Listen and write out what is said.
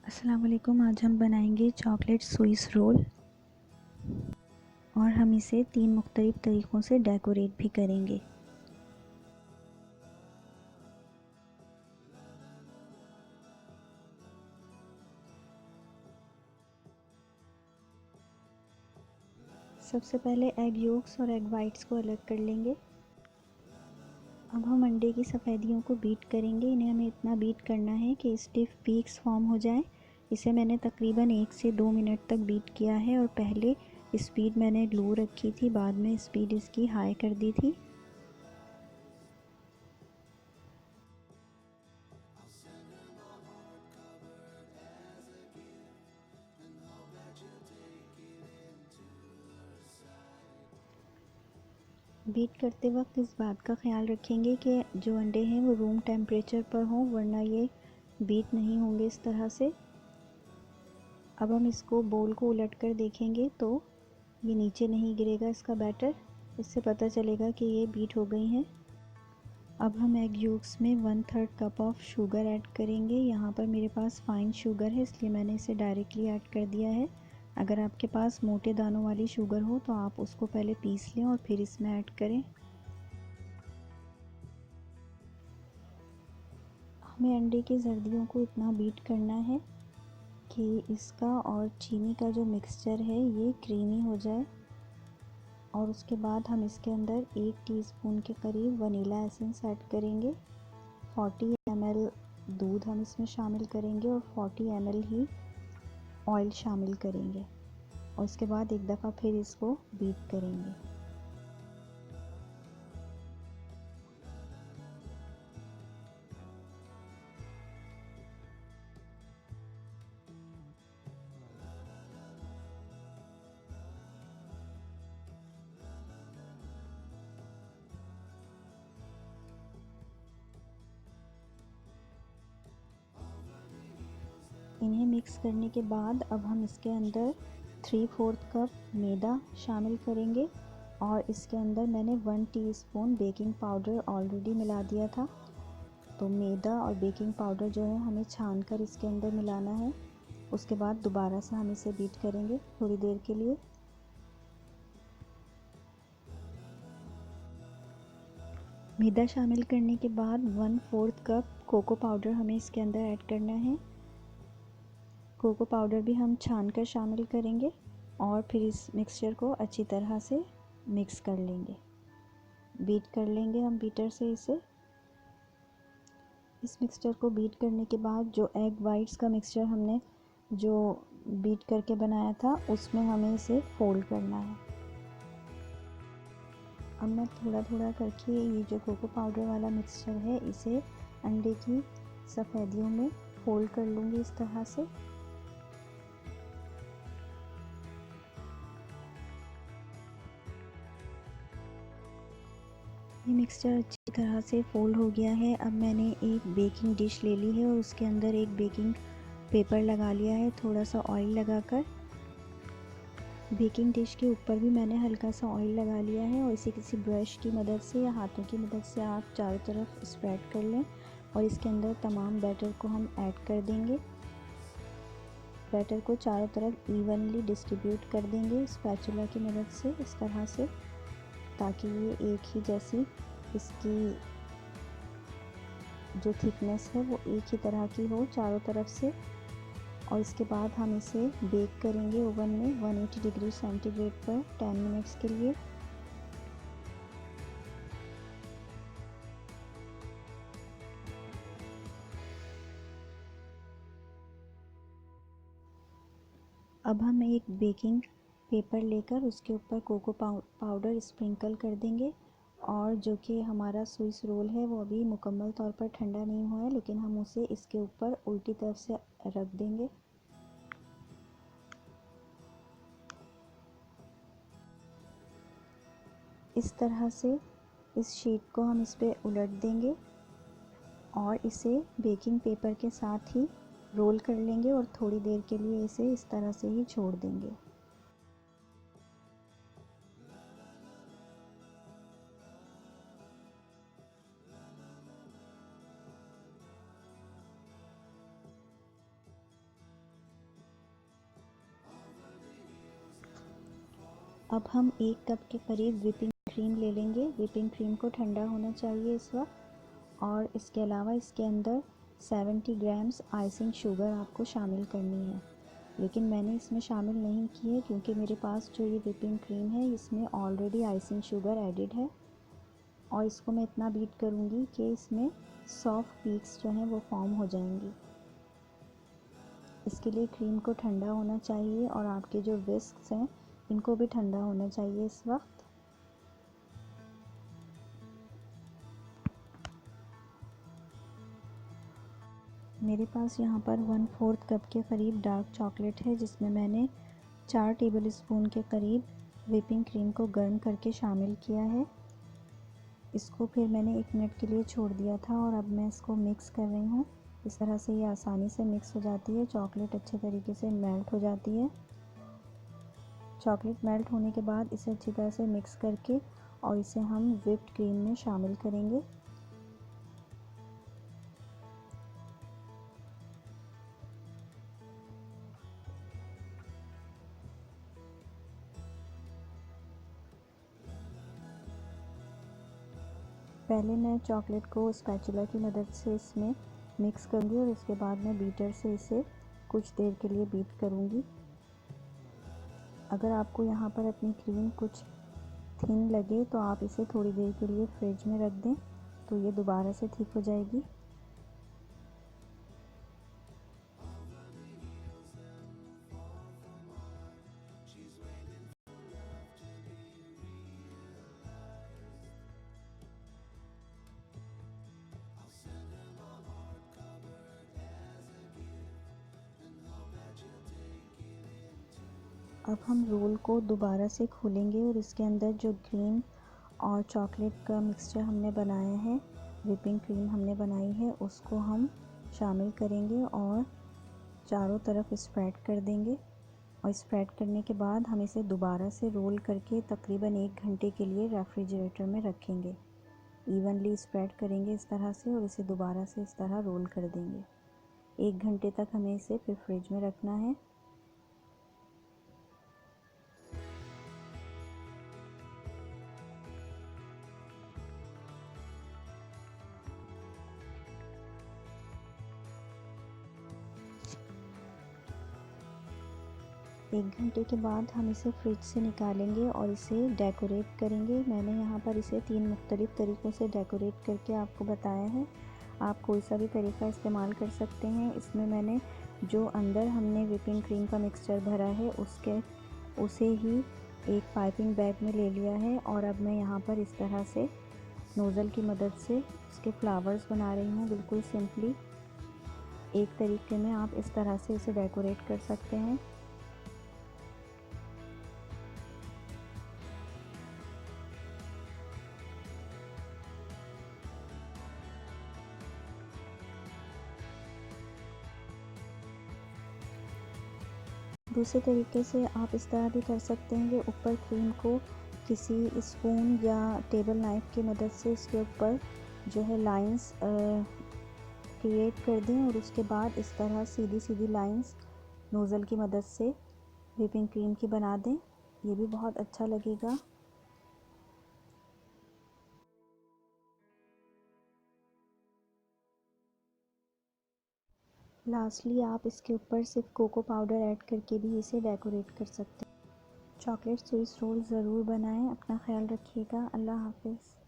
अस्सलाम वालेकुम। आज हम बनाएंगे चॉकलेट स्विस रोल और हम इसे 3 मुख्तलिफ तरीक़ों से डेकोरेट भी करेंगे। सबसे पहले एग योक्स और एग वाइट्स को अलग कर लेंगे। अब हम अंडे की सफ़ेदियों को बीट करेंगे। इन्हें हमें इतना बीट करना है कि स्टिफ पीक्स फॉर्म हो जाएं। इसे मैंने तकरीबन 1 से 2 मिनट तक बीट किया है और पहले स्पीड मैंने लो रखी थी, बाद में स्पीड इसकी हाई कर दी थी। बीट करते वक्त इस बात का ख्याल रखेंगे कि जो अंडे हैं वो रूम टेम्परेचर पर हों, वरना ये बीट नहीं होंगे इस तरह से। अब हम इसको बोल को उलट कर देखेंगे तो ये नीचे नहीं गिरेगा इसका बैटर। इससे पता चलेगा कि ये बीट हो गई हैं। अब हम एग योक्स में 1/3 कप ऑफ शुगर ऐड करेंगे। यहाँ पर मेरे पास फाइन शुगर है, इसलिए मैंने इसे डायरेक्टली ऐड कर दिया है। अगर आपके पास मोटे दानों वाली शुगर हो तो आप उसको पहले पीस लें और फिर इसमें ऐड करें। हमें अंडे की जर्दियों को इतना बीट करना है कि इसका और चीनी का जो मिक्सचर है ये क्रीमी हो जाए। और उसके बाद हम इसके अंदर 1 टीस्पून के करीब वनीला एसेंस ऐड करेंगे। 40 ml दूध हम इसमें शामिल करेंगे और 40 ml ही ऑयल शामिल करेंगे और इसके बाद एक दफ़ा फिर इसको बीट करेंगे। इन्हें मिक्स करने के बाद अब हम इसके अंदर 3/4 कप मैदा शामिल करेंगे और इसके अंदर मैंने 1 टीस्पून बेकिंग पाउडर ऑलरेडी मिला दिया था। तो मैदा और बेकिंग पाउडर जो है हमें छान कर इसके अंदर मिलाना है। उसके बाद दोबारा से हम इसे बीट करेंगे थोड़ी देर के लिए। मैदा शामिल करने के बाद 1/4 कप कोको पाउडर हमें इसके अंदर ऐड करना है। कोको पाउडर भी हम छान कर शामिल करेंगे और फिर इस मिक्सचर को अच्छी तरह से मिक्स कर लेंगे, बीट कर लेंगे हम बीटर से इसे। इस मिक्सचर को बीट करने के बाद जो एग वाइट्स का मिक्सचर हमने जो बीट करके बनाया था उसमें हमें इसे फोल्ड करना है। अब मैं थोड़ा थोड़ा करके ये जो कोको पाउडर वाला मिक्सचर है इसे अंडे की सफ़ेदियों में फोल्ड कर लूँगी इस तरह से। ये मिक्सचर अच्छी तरह से फोल्ड हो गया है। अब मैंने एक बेकिंग डिश ले ली है और उसके अंदर एक बेकिंग पेपर लगा लिया है, थोड़ा सा ऑयल लगाकर। बेकिंग डिश के ऊपर भी मैंने हल्का सा ऑयल लगा लिया है और इसे किसी ब्रश की मदद से या हाथों की मदद से आप चारों तरफ स्प्रेड कर लें और इसके अंदर तमाम बैटर को हम ऐड कर देंगे। बैटर को चारों तरफ इवनली डिस्ट्रीब्यूट कर देंगे स्पैचुला की मदद से इस तरह से, ताकि ये एक ही जैसी इसकी जो थिकनेस है वो एक ही तरह की हो चारों तरफ से। और इसके बाद हम इसे बेक करेंगे ओवन में 180 डिग्री सेंटीग्रेड पर 10 मिनट्स के लिए। अब हम एक बेकिंग पेपर लेकर उसके ऊपर कोको पाउडर स्प्रिंकल कर देंगे और जो कि हमारा स्विस रोल है वो अभी मुकम्मल तौर पर ठंडा नहीं हुआ है, लेकिन हम उसे इसके ऊपर उल्टी तरफ से रख देंगे। इस तरह से इस शीट को हम इस पर उलट देंगे और इसे बेकिंग पेपर के साथ ही रोल कर लेंगे और थोड़ी देर के लिए इसे इस तरह से ही छोड़ देंगे। अब हम 1 कप के करीब व्हिपिंग क्रीम ले लेंगे। व्हिपिंग क्रीम को ठंडा होना चाहिए इस वक्त। और इसके अलावा इसके अंदर 70 ग्राम्स आइसिंग शुगर आपको शामिल करनी है, लेकिन मैंने इसमें शामिल नहीं की है क्योंकि मेरे पास जो ये व्हिपिंग क्रीम है इसमें ऑलरेडी आइसिंग शुगर एडिड है। और इसको मैं इतना बीट करूँगी कि इसमें सॉफ्ट पीक्स जो हैं वो फॉर्म हो जाएंगी। इसके लिए क्रीम को ठंडा होना चाहिए और आपके जो विस्क्स हैं इनको भी ठंडा होना चाहिए इस वक्त। मेरे पास यहाँ पर 1/4 कप के करीब डार्क चॉकलेट है, जिसमें मैंने 4 टेबल स्पून के करीब व्हिपिंग क्रीम को गर्म करके शामिल किया है। इसको फिर मैंने 1 मिनट के लिए छोड़ दिया था और अब मैं इसको मिक्स कर रही हूँ। इस तरह से ये आसानी से मिक्स हो जाती है, चॉकलेट अच्छे तरीके से मेल्ट हो जाती है। चॉकलेट मेल्ट होने के बाद इसे अच्छी तरह से मिक्स करके और इसे हम व्हिप्ड क्रीम में शामिल करेंगे। पहले मैं चॉकलेट को स्पैचुला की मदद से इसमें मिक्स करूँगी और इसके बाद मैं बीटर से इसे कुछ देर के लिए बीट करूँगी। अगर आपको यहाँ पर अपनी क्रीम कुछ थिन लगे तो आप इसे थोड़ी देर के लिए फ्रिज में रख दें, तो ये दोबारा से ठीक हो जाएगी। अब हम रोल को दोबारा से खोलेंगे और इसके अंदर जो क्रीम और चॉकलेट का मिक्सचर हमने बनाया है, व्हिपिंग क्रीम हमने बनाई है, उसको हम शामिल करेंगे और चारों तरफ स्प्रेड कर देंगे। और स्प्रेड करने के बाद हम इसे दोबारा से रोल करके तकरीबन 1 घंटे के लिए रेफ्रिजरेटर में रखेंगे। इवनली स्प्रेड करेंगे इस तरह से और इसे दोबारा से इस तरह रोल कर देंगे। 1 घंटे तक हमें इसे फिर फ्रिज में रखना है। एक घंटे के बाद हम इसे फ्रिज से निकालेंगे और इसे डेकोरेट करेंगे। मैंने यहाँ पर इसे 3 मुख्तलिफ़ तरीक़ों से डेकोरेट करके आपको बताया है। आप कोई सा भी तरीका इस्तेमाल कर सकते हैं। इसमें मैंने जो अंदर हमने व्हिपिंग क्रीम का मिक्सचर भरा है उसे ही एक पाइपिंग बैग में ले लिया है और अब मैं यहाँ पर इस तरह से नोज़ल की मदद से उसके फ्लावर्स बना रही हूँ। बिल्कुल सिंपली एक तरीके में आप इस तरह से इसे डेकोरेट कर सकते हैं। दूसरे तरीके से आप इस तरह भी कर सकते हैं कि ऊपर क्रीम को किसी स्पून या टेबल नाइफ़ की मदद से इसके ऊपर जो है लाइंस क्रिएट कर दें और उसके बाद इस तरह सीधी सीधी लाइंस नोज़ल की मदद से व्हिपिंग क्रीम की बना दें। ये भी बहुत अच्छा लगेगा। लास्टली आप इसके ऊपर सिर्फ कोको पाउडर ऐड करके भी इसे डेकोरेट कर सकते हैं। चॉकलेट स्विस रोल ज़रूर बनाएं। अपना ख्याल रखिएगा। अल्लाह हाफ़िज़।